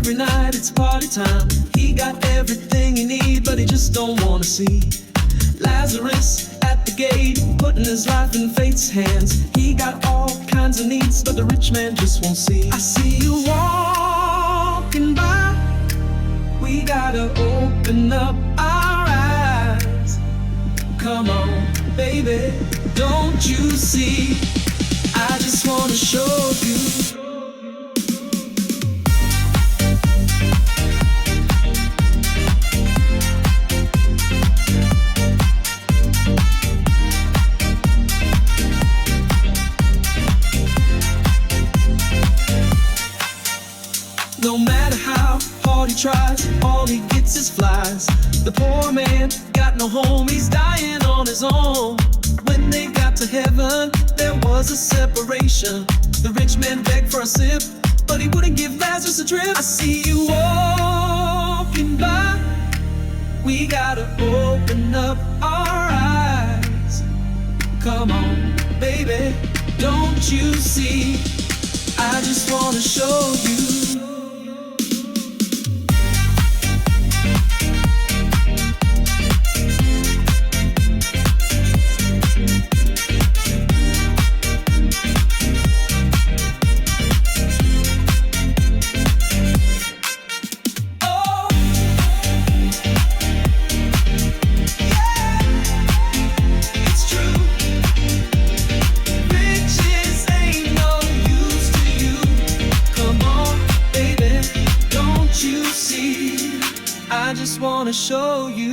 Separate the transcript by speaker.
Speaker 1: every night it's party time. He got everything he need, but he just don't wanna see Lazarus at the gate, putting his life in fate's hands. He got all kinds of needs, but the rich man just won't see. I see you walking by, we gotta open up our eyes. Come on, baby, don't you see? I just wanna show you. No matter how hard he tries, all he gets is flies. The poor man got no home, he's dying on his own. When they got to heaven, there was a separation. The rich man begged for a sip, but he wouldn't give Lazarus a drip. I see you walking by, we gotta open up our eyes. Come on, baby, don't you see? I just wanna show you. I just wanna show you.